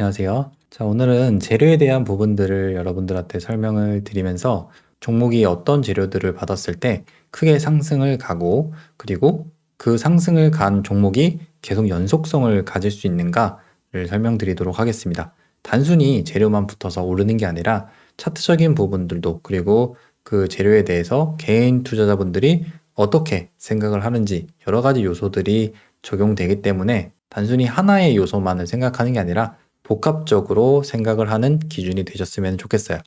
안녕하세요. 자, 오늘은 재료에 대한 부분들을 여러분들한테 설명을 드리면서 종목이 어떤 재료들을 받았을 때 크게 상승을 가고, 그리고 그 상승을 간 종목이 계속 연속성을 가질 수 있는가를 설명드리도록 하겠습니다. 단순히 재료만 붙어서 오르는 게 아니라 차트적인 부분들도, 그리고 그 재료에 대해서 개인 투자자분들이 어떻게 생각을 하는지 여러 가지 요소들이 적용되기 때문에 단순히 하나의 요소만을 생각하는 게 아니라 복합적으로 생각을 하는 기준이 되셨으면 좋겠어요.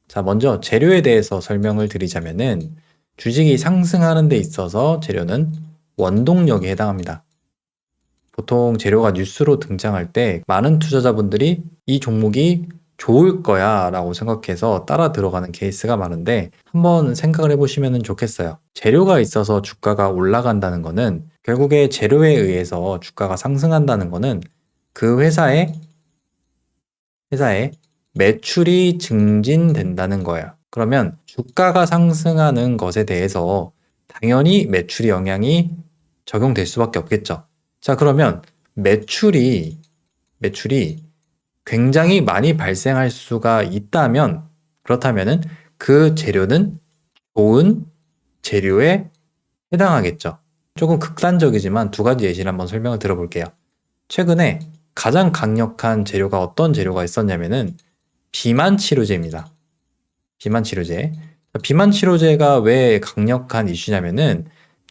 자, 먼저 재료에 대해서 설명을 드리자면은 주식이 상승하는 데 있어서 재료는 원동력에 해당합니다. 보통 재료가 뉴스로 등장할 때 많은 투자자분들이 이 종목이 좋을 거야 라고 생각해서 따라 들어가는 케이스가 많은데 한번 생각을 해보시면 좋겠어요. 재료가 있어서 주가가 올라간다는 거는 결국에 재료에 의해서 주가가 상승한다는 거는 그 회사의 매출이 증진된다는 거예요. 그러면 주가가 상승하는 것에 대해서 당연히 매출이 영향이 적용될 수밖에 없겠죠. 자, 그러면 매출이 굉장히 많이 발생할 수가 있다면, 그렇다면은 그 재료는 좋은 재료에 해당하겠죠. 조금 극단적이지만 두 가지 예시를 한번 설명을 들어볼게요. 최근에 가장 강력한 재료가 어떤 재료가 있었냐면은 비만 치료제입니다. 비만 치료제. 비만 치료제가 왜 강력한 이슈냐면은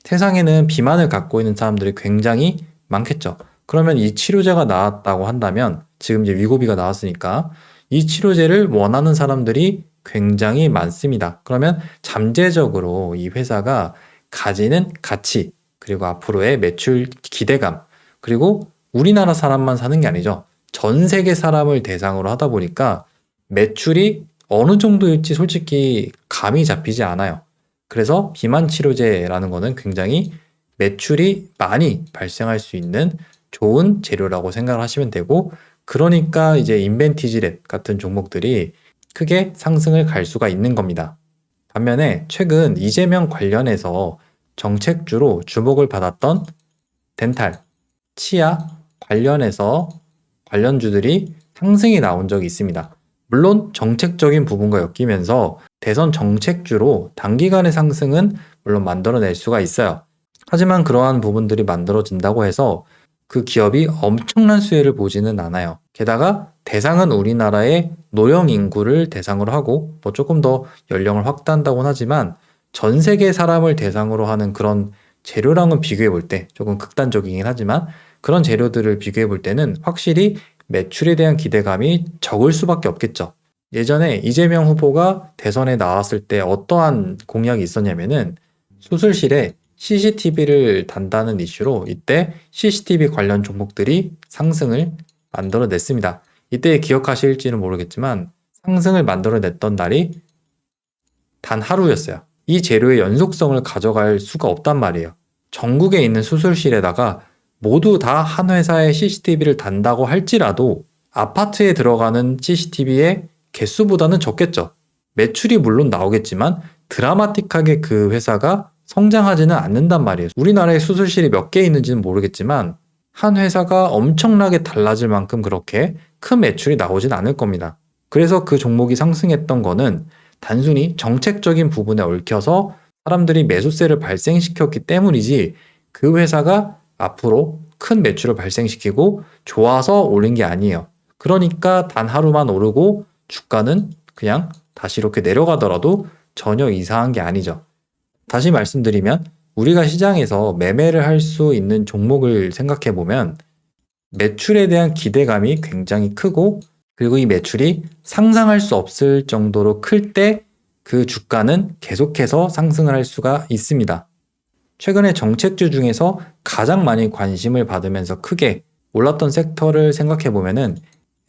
세상에는 비만을 갖고 있는 사람들이 굉장히 많겠죠. 그러면 이 치료제가 나왔다고 한다면 지금 이제 위고비가 나왔으니까 이 치료제를 원하는 사람들이 굉장히 많습니다. 그러면 잠재적으로 이 회사가 가지는 가치, 그리고 앞으로의 매출 기대감, 그리고 우리나라 사람만 사는 게 아니죠. 전 세계 사람을 대상으로 하다 보니까 매출이 어느 정도일지 솔직히 감이 잡히지 않아요. 그래서 비만 치료제라는 거는 굉장히 매출이 많이 발생할 수 있는 좋은 재료라고 생각을 하시면 되고, 그러니까 이제 인벤티지랩 같은 종목들이 크게 상승을 갈 수가 있는 겁니다. 반면에 최근 이재명 관련해서 정책주로 주목을 받았던 덴탈, 치아 관련해서 관련주들이 상승이 나온 적이 있습니다. 물론 정책적인 부분과 엮이면서 대선 정책주로 단기간의 상승은 물론 만들어낼 수가 있어요. 하지만 그러한 부분들이 만들어진다고 해서 그 기업이 엄청난 수혜를 보지는 않아요. 게다가 대상은 우리나라의 노령 인구를 대상으로 하고 뭐 조금 더 연령을 확대한다고는 하지만 전 세계 사람을 대상으로 하는 그런 재료랑은 비교해 볼 때 조금 극단적이긴 하지만 그런 재료들을 비교해 볼 때는 확실히 매출에 대한 기대감이 적을 수밖에 없겠죠. 예전에 이재명 후보가 대선에 나왔을 때 어떠한 공약이 있었냐면은 수술실에 CCTV를 단다는 이슈로 이때 CCTV 관련 종목들이 상승을 만들어냈습니다. 이때 기억하실지는 모르겠지만 상승을 만들어냈던 날이 단 하루였어요. 이 재료의 연속성을 가져갈 수가 없단 말이에요. 전국에 있는 수술실에다가 모두 다 한 회사의 CCTV를 단다고 할지라도 아파트에 들어가는 CCTV의 개수보다는 적겠죠. 매출이 물론 나오겠지만 드라마틱하게 그 회사가 성장하지는 않는단 말이에요. 우리나라에 수술실이 몇 개 있는지는 모르겠지만 한 회사가 엄청나게 달라질 만큼 그렇게 큰 매출이 나오진 않을 겁니다. 그래서 그 종목이 상승했던 거는 단순히 정책적인 부분에 얽혀서 사람들이 매수세를 발생시켰기 때문이지 그 회사가 앞으로 큰 매출을 발생시키고 좋아서 오른 게 아니에요. 그러니까 단 하루만 오르고 주가는 그냥 다시 이렇게 내려가더라도 전혀 이상한 게 아니죠. 다시 말씀드리면 우리가 시장에서 매매를 할 수 있는 종목을 생각해 보면 매출에 대한 기대감이 굉장히 크고, 그리고 이 매출이 상상할 수 없을 정도로 클 때 그 주가는 계속해서 상승을 할 수가 있습니다. 최근에 정책주 중에서 가장 많이 관심을 받으면서 크게 올랐던 섹터를 생각해 보면은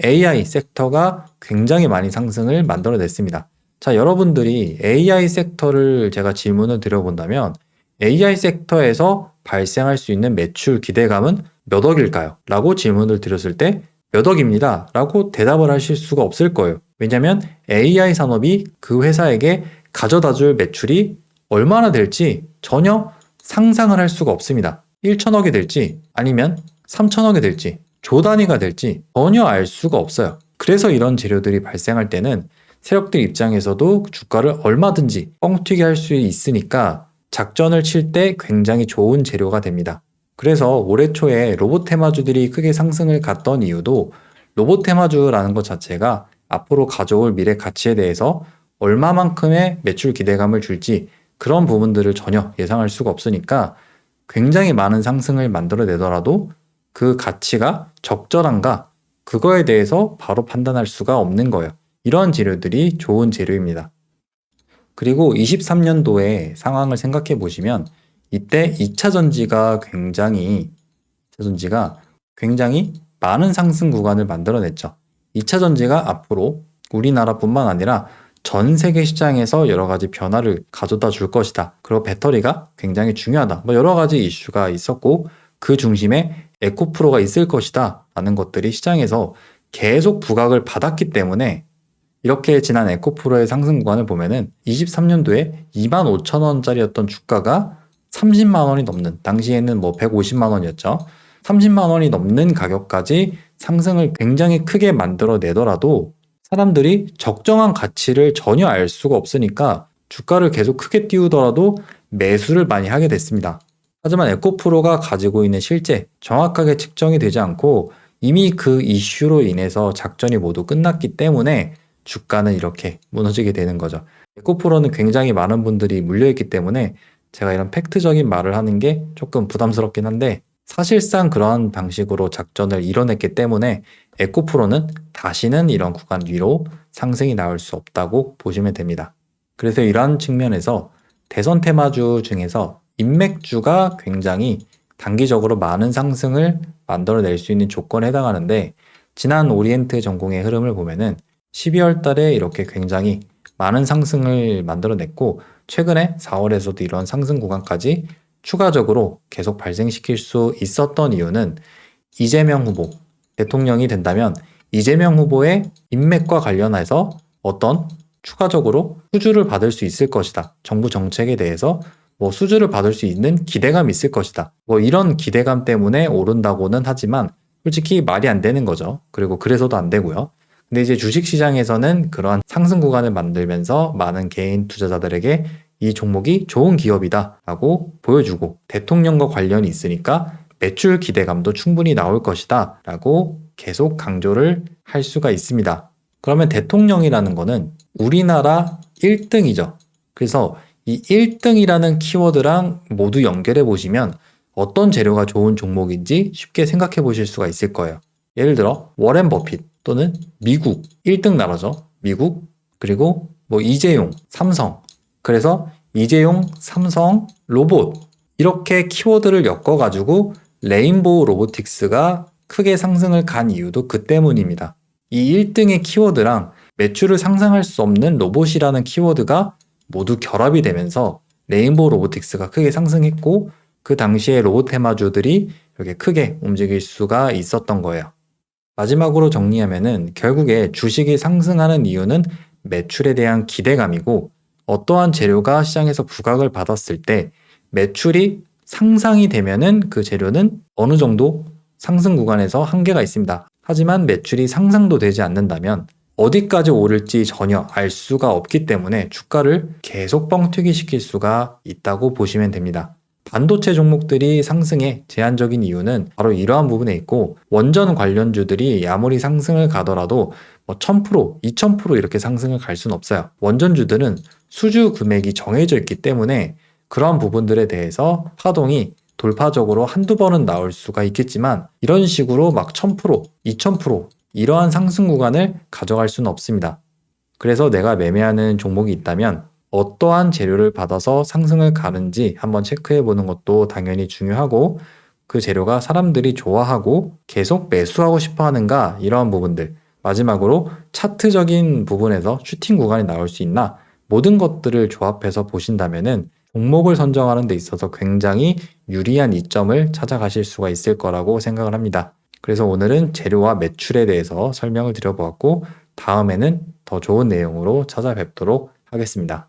AI 섹터가 굉장히 많이 상승을 만들어냈습니다. 자, 여러분들이 AI 섹터를 제가 질문을 드려본다면 AI 섹터에서 발생할 수 있는 매출 기대감은 몇 억일까요? 라고 질문을 드렸을 때 몇 억입니다. 라고 대답을 하실 수가 없을 거예요. 왜냐하면 AI 산업이 그 회사에게 가져다 줄 매출이 얼마나 될지 전혀 상상을 할 수가 없습니다. 1천억이 될지 아니면 3천억이 될지 조 단위가 될지 전혀 알 수가 없어요. 그래서 이런 재료들이 발생할 때는 세력들 입장에서도 주가를 얼마든지 뻥튀기 할 수 있으니까 작전을 칠 때 굉장히 좋은 재료가 됩니다. 그래서 올해 초에 로봇 테마주들이 크게 상승을 갔던 이유도 로봇 테마주라는 것 자체가 앞으로 가져올 미래 가치에 대해서 얼마만큼의 매출 기대감을 줄지 그런 부분들을 전혀 예상할 수가 없으니까 굉장히 많은 상승을 만들어내더라도 그 가치가 적절한가 그거에 대해서 바로 판단할 수가 없는 거예요. 이런 재료들이 좋은 재료입니다. 그리고 23년도의 상황을 생각해 보시면 이때 2차 전지가 굉장히 많은 상승 구간을 만들어냈죠. 2차 전지가 앞으로 우리나라뿐만 아니라 전 세계 시장에서 여러 가지 변화를 가져다 줄 것이다. 그리고 배터리가 굉장히 중요하다. 여러 가지 이슈가 있었고 그 중심에 에코프로가 있을 것이다. 라는 것들이 시장에서 계속 부각을 받았기 때문에 이렇게 지난 에코프로의 상승 구간을 보면은 23년도에 25,000원짜리였던 주가가 30만 원이 넘는, 당시에는 150만 원이었죠. 30만 원이 넘는 가격까지 상승을 굉장히 크게 만들어내더라도 사람들이 적정한 가치를 전혀 알 수가 없으니까 주가를 계속 크게 띄우더라도 매수를 많이 하게 됐습니다. 하지만 에코프로가 가지고 있는 실제 정확하게 측정이 되지 않고 이미 그 이슈로 인해서 작전이 모두 끝났기 때문에 주가는 이렇게 무너지게 되는 거죠. 에코프로는 굉장히 많은 분들이 물려있기 때문에 제가 이런 팩트적인 말을 하는 게 조금 부담스럽긴 한데 사실상 그러한 방식으로 작전을 이뤄냈기 때문에 에코프로는 다시는 이런 구간 위로 상승이 나올 수 없다고 보시면 됩니다. 그래서 이러한 측면에서 대선 테마주 중에서 인맥주가 굉장히 단기적으로 많은 상승을 만들어낼 수 있는 조건에 해당하는데 지난 오리엔트 전공의 흐름을 보면은 12월 달에 이렇게 굉장히 많은 상승을 만들어냈고 최근에 4월에서도 이런 상승 구간까지 추가적으로 계속 발생시킬 수 있었던 이유는 이재명 후보, 대통령이 된다면 이재명 후보의 인맥과 관련해서 어떤 추가적으로 수주를 받을 수 있을 것이다. 정부 정책에 대해서 수주를 받을 수 있는 기대감이 있을 것이다. 이런 기대감 때문에 오른다고는 하지만 솔직히 말이 안 되는 거죠. 그리고 그래서도 안 되고요. 근데 이제 주식시장에서는 그러한 상승 구간을 만들면서 많은 개인 투자자들에게 이 종목이 좋은 기업이다 라고 보여주고 대통령과 관련이 있으니까 매출 기대감도 충분히 나올 것이다 라고 계속 강조를 할 수가 있습니다. 그러면 대통령이라는 거는 우리나라 1등이죠. 그래서 이 1등이라는 키워드랑 모두 연결해 보시면 어떤 재료가 좋은 종목인지 쉽게 생각해 보실 수가 있을 거예요. 예를 들어 워렌 버핏 또는 미국 1등 나라죠. 미국 그리고 이재용, 삼성 그래서 이재용, 삼성, 로봇 이렇게 키워드를 엮어가지고 레인보우 로보틱스가 크게 상승을 간 이유도 그 때문입니다. 이 1등의 키워드랑 매출을 상상할 수 없는 로봇이라는 키워드가 모두 결합이 되면서 레인보우 로보틱스가 크게 상승했고 그 당시에 로봇 테마주들이 이렇게 크게 움직일 수가 있었던 거예요. 마지막으로 정리하면은 결국에 주식이 상승하는 이유는 매출에 대한 기대감이고 어떠한 재료가 시장에서 부각을 받았을 때 매출이 상상이 되면은 그 재료는 어느 정도 상승 구간에서 한계가 있습니다. 하지만 매출이 상상도 되지 않는다면 어디까지 오를지 전혀 알 수가 없기 때문에 주가를 계속 뻥튀기 시킬 수가 있다고 보시면 됩니다. 반도체 종목들이 상승에 제한적인 이유는 바로 이러한 부분에 있고 원전 관련주들이 아무리 상승을 가더라도 1000%, 2000% 이렇게 상승을 갈 수는 없어요. 원전주들은 수주 금액이 정해져 있기 때문에 그러한 부분들에 대해서 파동이 돌파적으로 한두 번은 나올 수가 있겠지만 이런 식으로 막 1000%, 2000% 이러한 상승 구간을 가져갈 수는 없습니다. 그래서 내가 매매하는 종목이 있다면 어떠한 재료를 받아서 상승을 가는지 한번 체크해 보는 것도 당연히 중요하고 그 재료가 사람들이 좋아하고 계속 매수하고 싶어 하는가 이러한 부분들 마지막으로 차트적인 부분에서 슈팅 구간이 나올 수 있나 모든 것들을 조합해서 보신다면은 종목을 선정하는 데 있어서 굉장히 유리한 이점을 찾아가실 수가 있을 거라고 생각을 합니다. 그래서 오늘은 재료와 매출에 대해서 설명을 드려보았고 다음에는 더 좋은 내용으로 찾아뵙도록 하겠습니다.